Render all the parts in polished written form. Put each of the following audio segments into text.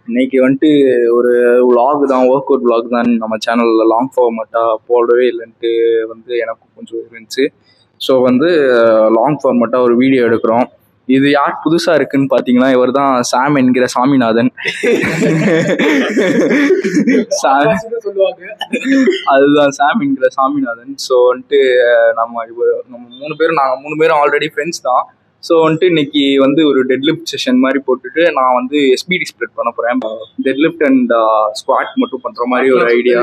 இன்னைக்கு வந்துட்டு ஒரு vlog தான், ஒர்க் அவுட் vlog தான். நம்ம சேனலில் லாங் ஃபார்மேட்டாக போடவே இல்லைன்ட்டு வந்து எனக்கும் கொஞ்சம் இருந்துச்சு. ஸோ வந்து லாங் ஃபார்மேட்டாக ஒரு வீடியோ எடுக்கிறோம். இது யார் புதுசாக இருக்குன்னு பார்த்தீங்கன்னா, இவர் தான் சாம் என்கிற சாமிநாதன். அதுதான் சாம் என்கிற சாமிநாதன். ஸோ வந்துட்டு நம்ம நாங்கள் மூணு பேரும் ஆல்ரெடி ஃப்ரெண்ட்ஸ் தான். ஸோ வந்துட்டு இன்னைக்கு வந்து ஒரு டெட்லிஃப்ட் செஷன் மாதிரி போட்டுட்டு நான் வந்து எஸ்பிடி ஸ்ப்ரெட் பண்ண போகிறேன். டெட்லிஃப்ட் அண்ட் ஸ்குவாட் மட்டும் பண்ணுற மாதிரி ஒரு ஐடியா.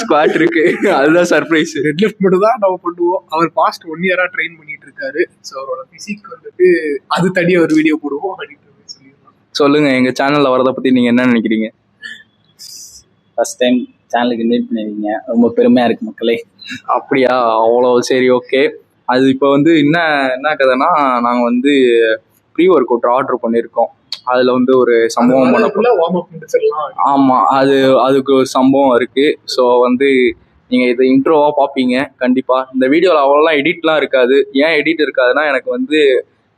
ஸ்குவாட் இருக்கு, அதுதான் சர்ப்ரைஸ். டெட்லிஃப்ட் மட்டும் தான் நம்ம பண்ணுவோம். அவர் பாஸ்ட் 1 இயரா ட்ரெயின் பண்ணிட்டு இருக்காரு. ஸோ அவரோட பிசிக் வந்துட்டு அது தனியாக ஒரு வீடியோ போடுவோம் அப்படின்னு சொல்லிடுறோம். சொல்லுங்க, எங்க சேனல்ல வரதை பத்தி நீங்க என்ன நினைக்கிறீங்க? ஃபர்ஸ்ட் டைம் சேனலுக்கு இன்வைட் பண்ணிருக்கீங்க, ரொம்ப பெருமையா இருக்கு மக்களே. அப்படியா? அவ்வளோ சரி, ஓகே. அது இப்போ வந்து என்ன கதைன்னா, நாங்கள் வந்து ப்ரீ ஒர்க் அவுட் ஆர்டர் பண்ணியிருக்கோம். அதில் வந்து ஒரு சம்பவம் ஆமாம், அதுக்கு ஒரு சம்பவம் இருக்குது. ஸோ வந்து நீங்கள் இதை இன்ட்ரோவாக பார்ப்பீங்க கண்டிப்பாக. இந்த வீடியோவில் அவ்வளோலாம் எடிட்லாம் இருக்காது. ஏன் எடிட் இருக்காதுன்னா, எனக்கு வந்து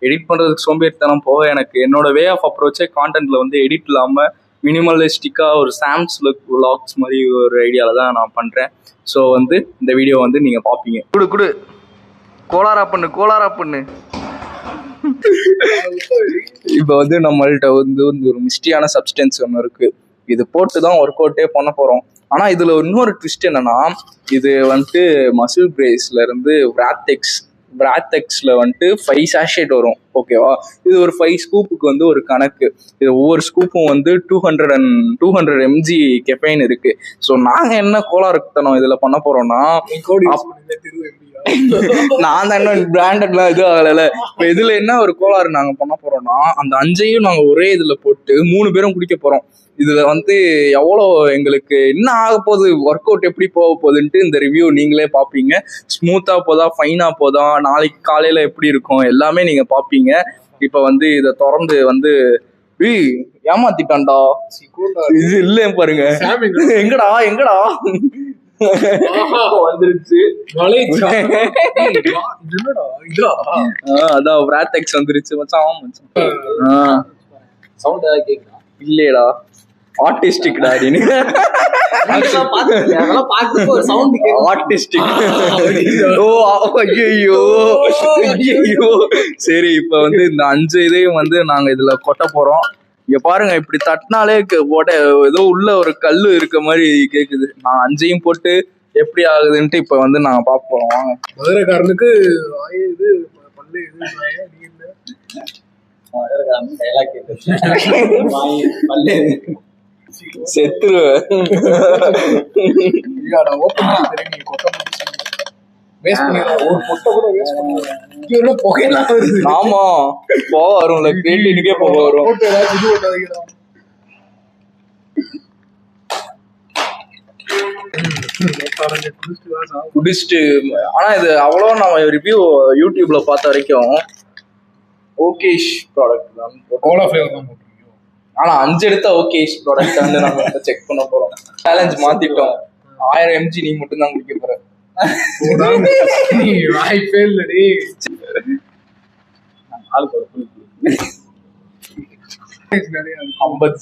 எடிட் பண்ணுறதுக்கு சோம்பேறித்தனம் போக, எனக்கு என்னோட வே ஆஃப் அப்ரோச்சே கான்டென்ட்டில் வந்து எடிட் இல்லாமல் மினிமலிஸ்டிக்காக ஒரு சாம்ஸ் லுக் விலாக்ஸ் மாதிரி ஒரு ஐடியாவில் தான் நான் பண்ணுறேன். ஸோ வந்து இந்த வீடியோ வந்து நீங்கள் பார்ப்பீங்க. குடு கோளாரா பண்ணு. இப்போ வந்து நம்மள்கிட்ட வந்து ஒரு மிஸ்டியான சப்ஸ்டன்ஸ் ஒன்று இருக்கு. இது போட்டு தான் ஒர்க் அவுட்டே பண்ண போறோம். ஆனா இதுல இன்னொரு ட்விஸ்ட் என்னன்னா, இது வந்துட்டு மசில் பிரேஸ்ல இருந்து பிராத்தெக்ஸ்ல வந்துட்டு 5 சாஷேட் வரும், ஓகேவா? இது ஒரு 5 ஸ்கூப்புக்கு வந்து ஒரு கணக்கு. இது ஒவ்வொரு ஸ்கூப்பும் வந்து 200 mg கெஃபைன் இருக்கு. ஸோ நாங்க என்ன கோளாறுத்தனம் இதுல பண்ண போறோம்னா, நான் தான் இன்னும் பிராண்டட்லாம் இது ஆகல. இப்போ இதுல என்ன ஒரு கோளாறு நாங்க பண்ண போறோம்னா, அந்த 5ஐயும் நாங்க ஒரே இதுல போட்டு 3 பேரும் குடிக்க போறோம். இதுல வந்து எவ்வளோ எங்களுக்கு என்ன ஆக போகுது, ஒர்க் அவுட் எப்படி போக போகுதுன்ட்டு இந்த ரிவ்யூ நீங்களே பார்ப்பீங்க. ஸ்மூத்தா போதா, ஃபைனா போதா, நாளைக்கு காலையில எப்படி இருக்கும், எல்லாமே நீங்க பார்ப்பீங்க. இப்போ வந்து இதை திறந்து வந்து ஏமாத்திட்டான்டா, இது இல்லை பாருங்க. எங்கடா வந்துருச்சு. அதான் பிராத்தெக்ஸ் வந்துருச்சு மச்சான். சவுண்ட் ஏதாவது கேக்குதா? இல்லையடா, ஆர்டிஸ்டிக் டாடின்னு. ஆர்டிஸ்டிக். ஐயோ சரி, இப்ப வந்து இந்த 5 இதையும் வந்து நாங்க இதுல கொட்ட போறோம். இங்க பாருங்க, இப்படி தட்டினாலே ஏதோ உள்ள ஒரு கல்லு இருக்க மாதிரி கேக்குது. நான் 5ஐயும் போட்டு எப்படி ஆகுதுன்ட்டு இப்ப வந்து நாங்க பாப்போம். வாங்க. மதுரைக்காரனுக்கு செத்துருவேன். ஆமா, போக வரும்ல, கிரியேட்டிவ்க்கே போக வரும். குடிச்சிட்டு. ஆனா இது அவ்வளோ நம்ம ரிவ்யூ யூடியூப்ல பார்த்த வரைக்கும் ஓகேஷ் ப்ராடக்ட் தான். ஆனா 5 எடுத்தா ஓகேஷ் ப்ராடக்ட் வந்து நம்ம செக் பண்ண போறோம். சேலஞ்ச் மாத்திட்டோம். 1000 mg நீ மட்டும் தான் குடிக்க போற. வாய்ப்பே இல்லடி. 50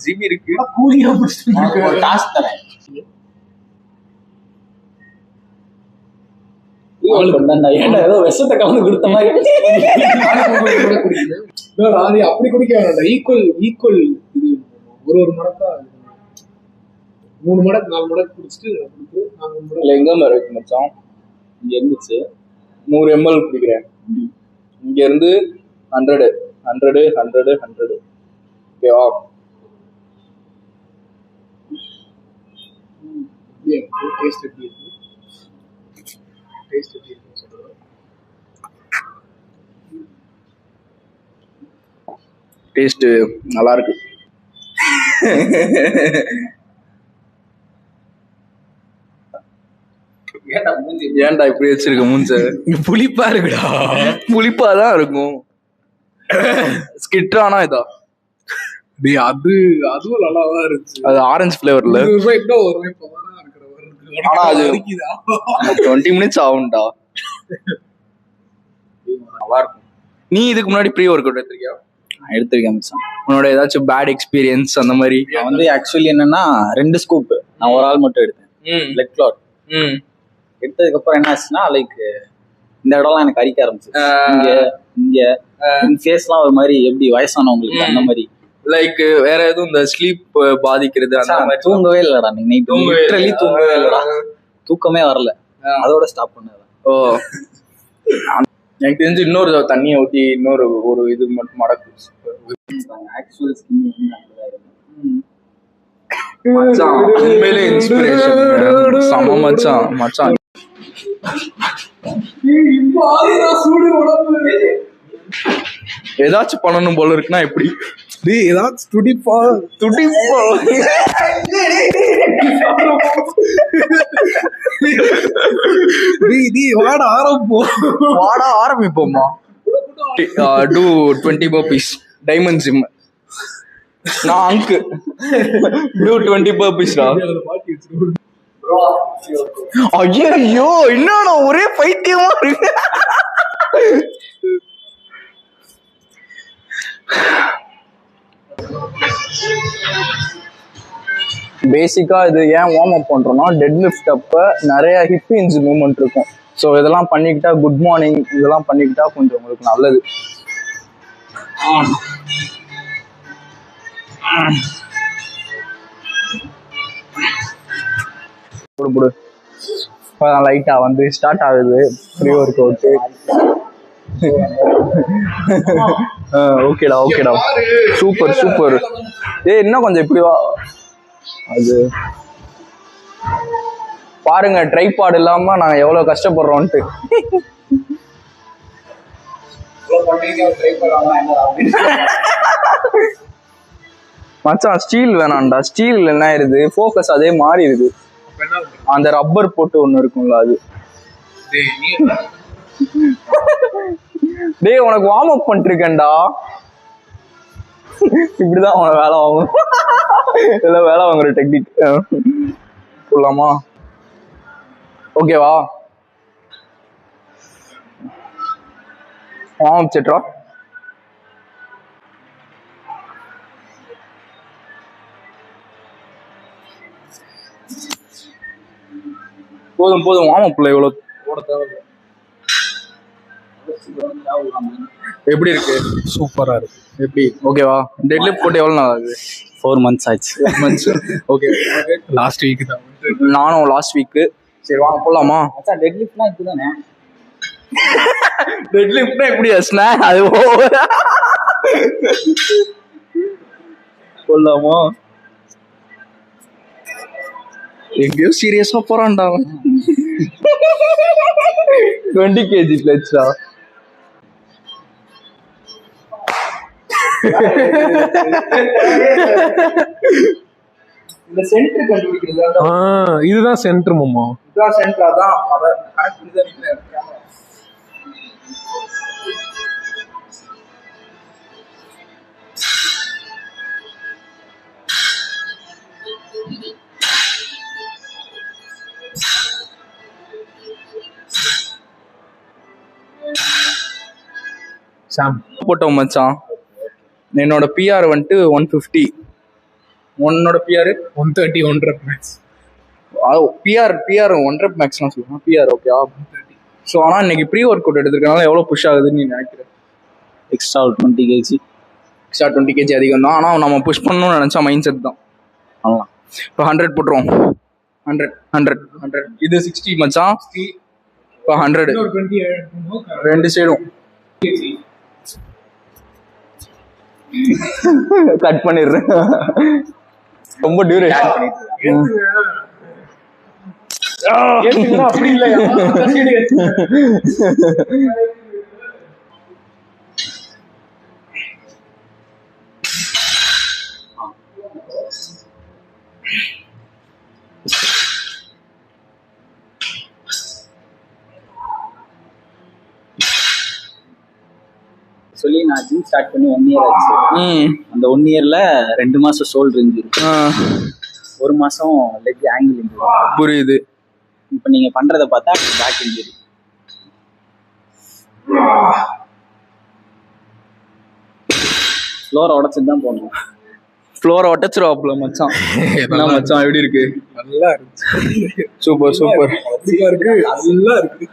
GB இருக்கு. ஏதோ விஷத்தை கலந்து கொடுத்த மாதிரி அப்படி குடிக்க வேண்டாம். ஈக்குவல் இது ஒரு மடக்கா 3 மடக்கு 4 மடக்கு குடிச்சிட்டு எங்க இருக்கு மச்சான்? இங்க இருந்துச்சு 100 ml குடிக்கிறேன். இங்க இருந்து 100 ஓகேவா? டேஸ்ட் எப்படி இருக்கு? டேஸ்ட் நல்லா இருக்கு. ஏன்டா இப்படி வச்சிருக்க மூஞ்ச? புளிப்பா இருக்குடா. புளிப்பாதான் இருக்கும். ஸ்கிட்ரானா இதா? அதுவும் நல்லாதான் இருந்துச்சு. அது ஆரஞ்சு ஃபிளேவர்ல. ஆனா அது 20 minutes ஆகும்டா. நல்லா இருக்கும். நீ இதுக்கு முன்னாடி ப்ரீ ஒர்க் அவுட் எடுத்திருக்கியா? எடுத்திருக்கேன் மச்சான். உன்னோட ஏதாச்சும் பேட் எக்ஸ்பீரியன்ஸ் அந்த மாதிரி? நான் வந்து ஆக்சுவலி என்னன்னா 2 ஸ்கூப் நான் ஒரு ஆள் மட்டும் எடுத்தேன். லெக் கிளாட் எடுத்ததுக்கு அப்புறம் என்ன ஆச்சுன்னா லைக் இந்த இடம்லாம் எனக்கு அரிக்க ஆரம்பிச்சு. இங்க இங்க ஃபேஸ்லாம் ஒரு மாதிரி எப்படி வயசானவங்களுக்கு அந்த மாதிரி. லைக் வேற எதுவும் இந்த ஸ்லீப் பாதிக்கிறது அந்த மாதிரி? தூங்கவே இல்லடா நைட், லிட்டரலி தூங்கவே இல்லடா, தூக்கமே வரல, அதோட ஸ்டாப் பண்ணது. ஓ எனக்கு தெரிஞ்சு இன்னொரு தண்ணியை ஊற்றி இன்னொரு ஒரு இது மட்டும் மடக்கு. ஆக்சுவல் ஸ்கின் மச்சான் உண்மையிலே இன்ஸ்பிரேஷன் செம மச்சான். மச்சான் ஏதாச்சும் பண்ணணும் போல இருக்குன்னா எப்படி? ஏதாச்சும் துடிப்பா வாட ஆரம்பிப்போமா? Do 20 burpees diamond gym. நான் அங்கு டூ 20 burpees டா. ஐயோ என்னடா ஒரே பைத்தியமா இருக்கு. பேசிக்கா இது ஏன் வார்ம் அப் பண்றோம்னா டெட் லிஃப்ட் அப்ப நிறைய ஹிப் ஹிஞ்ச் மூவ்மெண்ட் இருக்கும். ஸோ இதெல்லாம் பண்ணிக்கிட்டா குட் மார்னிங் இதெல்லாம் பண்ணிக்கிட்டா கொஞ்சம் உங்களுக்கு நல்லது. போடு லைட்டா வந்து ஸ்டார்ட் ஆகுது ப்ரீ ஒர்க் அவுட்டு. ஓகேடா சூப்பர். இன்னும் கொஞ்சம் இப்படி வா. அது பாருங்க ட்ரைபாட் இல்லாம நாங்க எவ்வளவு கஷ்டப்படுறோம்ட்டு. மச்சான் ஸ்டீல் வேணாம்டா. ஸ்டீல் என்ன ஆயிருது ஃபோக்கஸ் அதே மாறிடுது. அந்த ரப்பர் போட்டு ஒண்ணு இருக்கும்ல அது. டேய் உனக்கு வார்ம் அப் பண்ணிருக்கேன்டா. இப்படிதான் உனக்கு வேலை வாங்கணும். இதெல்லாம் வேலை வாங்குற டெக்னிக் சொல்லலாமா? ஓகேவா? வார்ம் அப் செட்ரா. போதும் வார்ம் அப்ல இவ்வளவு ஓட தேவை. எப்படி இருக்கு? சூப்பரா இருக்கு. எப்படி ஓகேவா? டெட் லிஃப்ட் போட்டு எவ்வளவு நாள் ஆகுது? 4 months ஆச்சு. ஓகே லாஸ்ட் வீக் தான். நானும் லாஸ்ட் வீக். சரி வாங்க போலாமா? மச்சான் டெட் லிஃப்ட்னா இதுதானே. டெட் லிஃப்ட்னா எப்படி ஸ்னாக் அது போலாமா? எங்கேயோ சீரியஸா போறான்டா. 20 kg பிளேட்ஸ்டா. இந்த சென்டர் கண்டுபிடிக்கிறது இதுதான் சென்டர் மாமா. இதுதான் சென்டர். அதான் அத கரெக்ட் பண்ணி தான் நிக்கிறேன். சாம் போட்டோம் மச்சான். என்னோட பிஆர் வந்துட்டு 150. உன்னோட PR 130 1 rep max. PR 1 rep max நான் சொல்லுவேன். பிஆர் ஓகேவா 130. ஸோ ஆனால் இன்னைக்கு ப்ரீ ஒர்க் அவுட் எடுத்துருக்கனால எவ்வளோ புஷ் ஆகுதுன்னு நீ நினைக்கிறேன்? Extra 20 kg. எக்ஸ்ட்ரா 20 kg அதிகம் தான். ஆனால் நம்ம புஷ் பண்ணணும்னு நினச்சா மைண்ட் செட் தான். ஆமாம். இப்போ 100 போட்டுருவோம். 100 இது 60 மச்சான். இப்போ 100 ரெண்டு சைடும் கட் பண்ணிடுறேன். ரொம்ப டியூரேஷன் அப்படி இல்லையா? சொல்லி நான் ஜிம் ஸ்டார்ட் பண்ணி 1 year ஆச்சு. அந்த 1 yearல 2 மாசம் ஷோல்டர் இன்ஜுரி, 1 மாசம் லெக் ஆங்கிள் இன்ஜுரி. புரியுது. இப்போ நீங்க பண்றத பார்த்தா பேக் இன்ஜுரி. ஃப்ளோரை உடச்சிட்டு தான் போடணும். ஃப்ளோரை உடச்சிருவாப்புல மச்சான். என்ன மச்சான் எப்படி இருக்கு? நல்லா இருக்கு. Super super. அதிகமா இருக்கு, நல்லா இருக்கு.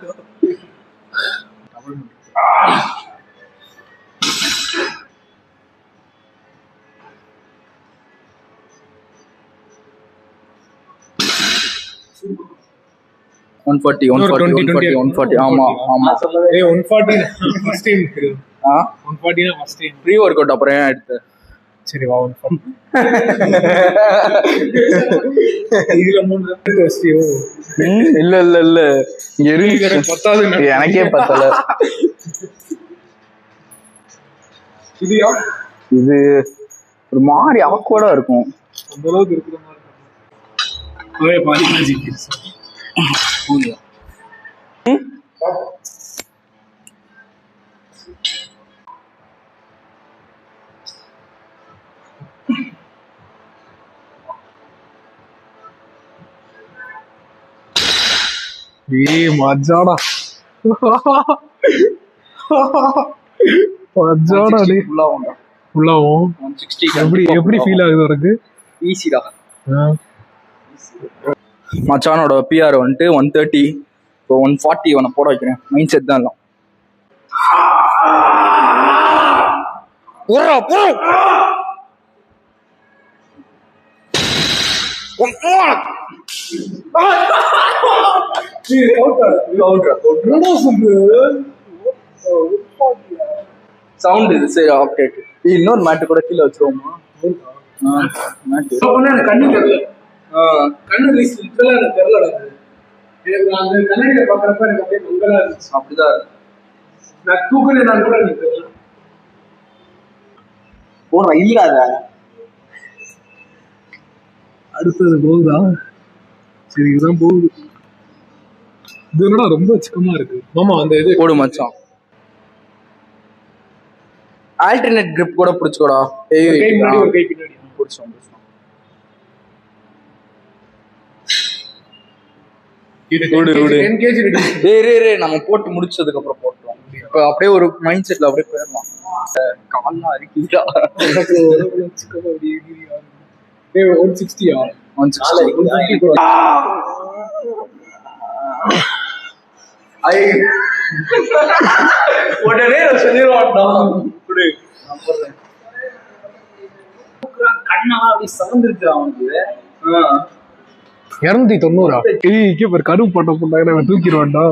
ஒன் 140 ஆமா ஆமா. 140 first time. 140 first time. Pre workout அப்புறம் ஏன் எடுத்த? சரி வா 140. இதுல 3 வச்சியோ? இல்ல இல்ல இல்ல பத்தாது, எனக்கே பத்தல. இதுயா இது ஒரு மாதிரி ஆக்வர்டா இருக்கும். அந்த அளவுக்கு இருக்கிற மாதிரி இருக்கு. ஓயே பாதி ஜிபி. மஜாடா மஜாடா டே. உள்ளாவும் 160 எப்படி ஃபீல் ஆகுது உனக்கு? ஈஸிடா. மச்சானோட பிஆர் வந்துட்டு 130. இப்போ 140 அவனை போட வைக்கிறேன். மைண்ட் செட் தான் இல்லை. சவுண்ட் இது. சரி ஓகே. இன்னொரு மேட்டு கூட கீழே வச்சிருவோமா? கண்ணு தெரியல. கண்ணு லிட்டரலா எனக்கு தெரியல. எனக்கு அந்த கண்ணாடியை பாக்குறப்ப எனக்கு அப்படியே மங்களா இருந்துச்சு. அப்படிதான் நான் தூக்குனேன் நான் கூட எனக்கு தெரியல. போடுறா இல்லாத. அடுத்தது போகுதா? சரி இதுதான் போகுது. இது என்னடா ரொம்ப சிக்கமா இருக்கு மாமா. அந்த இது போடு மச்சான். ஆல்டர்னேட் கிரிப் கூட பிடிச்சுக்கோடா. கை முன்னாடி ஒரு கை பின்னாடி பிடிச்சோம். நம்ம போட்டு முடிச்சதுக்கு அப்புறம் போட்டுருவோம். இப்ப அப்படியே ஒரு மைண்ட் செட்ல அப்படியே போயிடலாம். கால்லாம் அரிக்குதா? 160 உடனே சொல்லிடுவான். கண்ணெல்லாம் அப்படி சவந்துருச்சு அவனுக்கு. 290 கருப்பு பட்டம் போட்டாங்க தூக்கிடுவான்டா.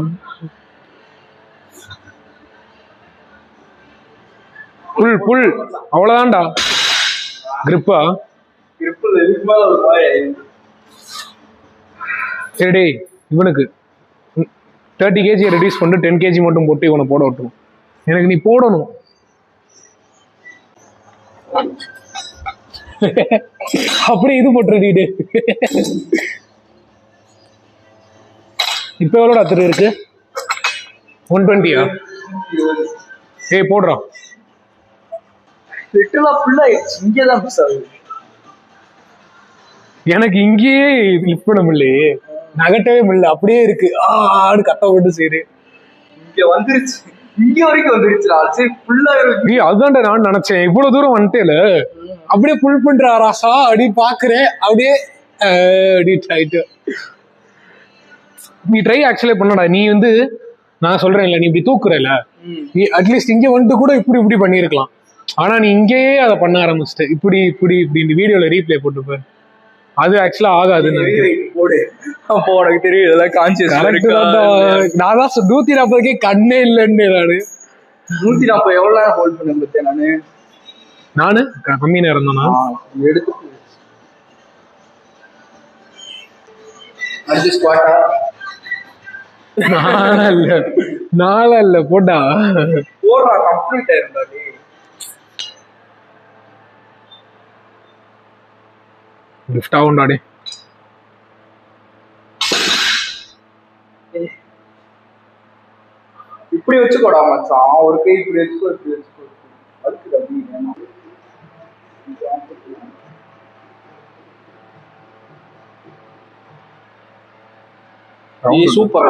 புல் அவ்வளவுதான்டா. கிரிப்பா சரி இவனுக்கு 30 kg ரெடியூஸ் பண்ணிட்டு 10 kg மட்டும் போட்டு இவனை போட விட்டுரும். எனக்கு நீ போடணும். அப்படியே இது போட்டுருடீடு. இப்ப எவ்வளோடா திரு இருக்கு? 120யா? ஏய் போடுறான். இங்கேதான் மிஸ் ஆகுது. எனக்கு இங்கேயே லிஃப்ட் பண்ண முடியலையே, நகட்டவே முடியல, அப்படியே இருக்கு. ஆடு கட்ட போட்டு சரி இங்க வந்துருச்சு. இங்க வரைக்கும் வந்துருச்சுடா. சரி ஃபுல்லா இருக்கு. அதுதான்டா நான் நினைச்சேன். இவ்வளவு தூரம் வந்துட்டேல அப்படியே புல் பண்ற ராசா அப்படி பாக்குறேன். அப்படியே ஆயிட்டு நீ ட்ரை ஆக்சுவலி பண்ணடா. நீ வந்து நான் சொல்றேன் இல்ல, நீ இப்படி தூக்குறல, நீ அட்லீஸ்ட் இங்க வந்துட்டு கூட இப்படி பண்ணிருக்கலாம். ஆனா நீ இங்கேயே அதை பண்ண ஆரம்பிச்சிட்ட. இப்படி இந்த வீடியோல ரீப்ளே போட்டுப்ப. அது ஆக்சுவலா ஆகாதுன்னு அப்போ உனக்கு தெரியும் கான்சியஸ். நான் தான் 140 கண்ணே இல்லைன்னு. நானு 140 எவ்வளவு நேரம் ஹோல்ட் பண்ண பார்த்தேன். நானு கம்மி நேரம் தானா எடுத்து அடுத்து ஸ்குவாட்டா? நாளா இல்ல போட்டா போடுறா. கம்ப்ளீட் ஆயிருந்தா லிஃப்ட் ஆகும்டாடே. இப்படி வச்சுக்கோடா மச்சான். ஒரு கை இப்படி வச்சுக்கோ, இப்படி வச்சுக்கோ. அதுக்கு அப்படி சூப்பர்.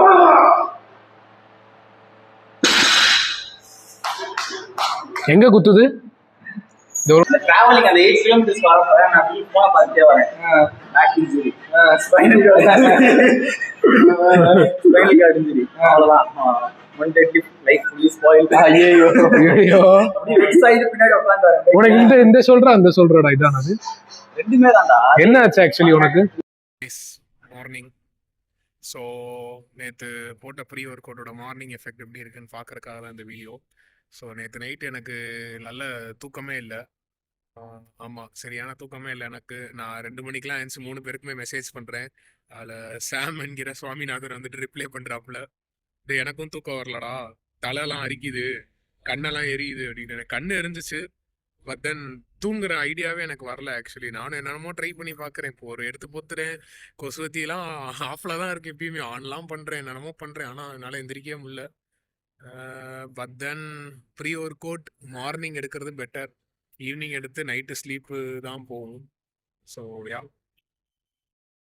எங்க குத்துது? டிராவலிங் அந்த 8 கிலோமீட்டர்ஸ் வரப்ப நான் போன பார்த்துட்டே வரேன். Back injury, spinal cord injury, அவ்வளவுதான். Mentally life fully spoil. ஐயோ அப்படியே வெக்ஸ் ஆயிட்டு பின்னாடி உட்கார்ந்து வரேன். உனக்கு இந்த சொல்ற அந்த சொல்றடா இதான் அது ரெண்டுமே தான்டா. என்ன ஆச்சு ஆக்சுவலி உனக்கு? மார்னிங். ஸோ நேற்று போட்ட ப்ரீ ஒர்க் அவுட்டோட மார்னிங் எஃபெக்ட் எப்படி இருக்குன்னு பார்க்கறக்காக தான் இந்த வீடியோ. ஸோ நேற்று நைட்டு எனக்கு நல்ல தூக்கமே இல்லை. ஆமாம், சரியான தூக்கமே இல்லை எனக்கு. நான் 2 மணிக்கெலாம் எழுந்துச்சு 3 பேருக்குமே மெசேஜ் பண்ணுறேன். அதில் சாம் என்கிற சுவாமிநாதன் வந்துட்டு ரிப்ளை பண்ணுறாப்புல, எனக்கும் தூக்கம் வரலடா, தலைலாம் அரிக்குது, கண்ணெல்லாம் எரியுது அப்படின்னு. எனக்கு கண்ணு எரிஞ்சிச்சு, பட் தென் தூங்குற ஐடியாவே எனக்கு வரல ஆக்சுவலி. நானும் என்னென்னமோ ட்ரை பண்ணி பார்க்குறேன். இப்போ ஒரு எடுத்து பொத்துறேன், கொசுவத்திலாம் ஆஃபில் தான் இருக்குது, எப்பயுமே ஆன்லாம் பண்ணுறேன், என்னென்னமோ பண்ணுறேன், ஆனால் என்னால் எந்திரிக்கவே முடியல. But then pre workout morning எடுக்கிறது பெட்டர். ஈவினிங் எடுத்து நைட்டு ஸ்லீப்பு தான் போகும். So yeah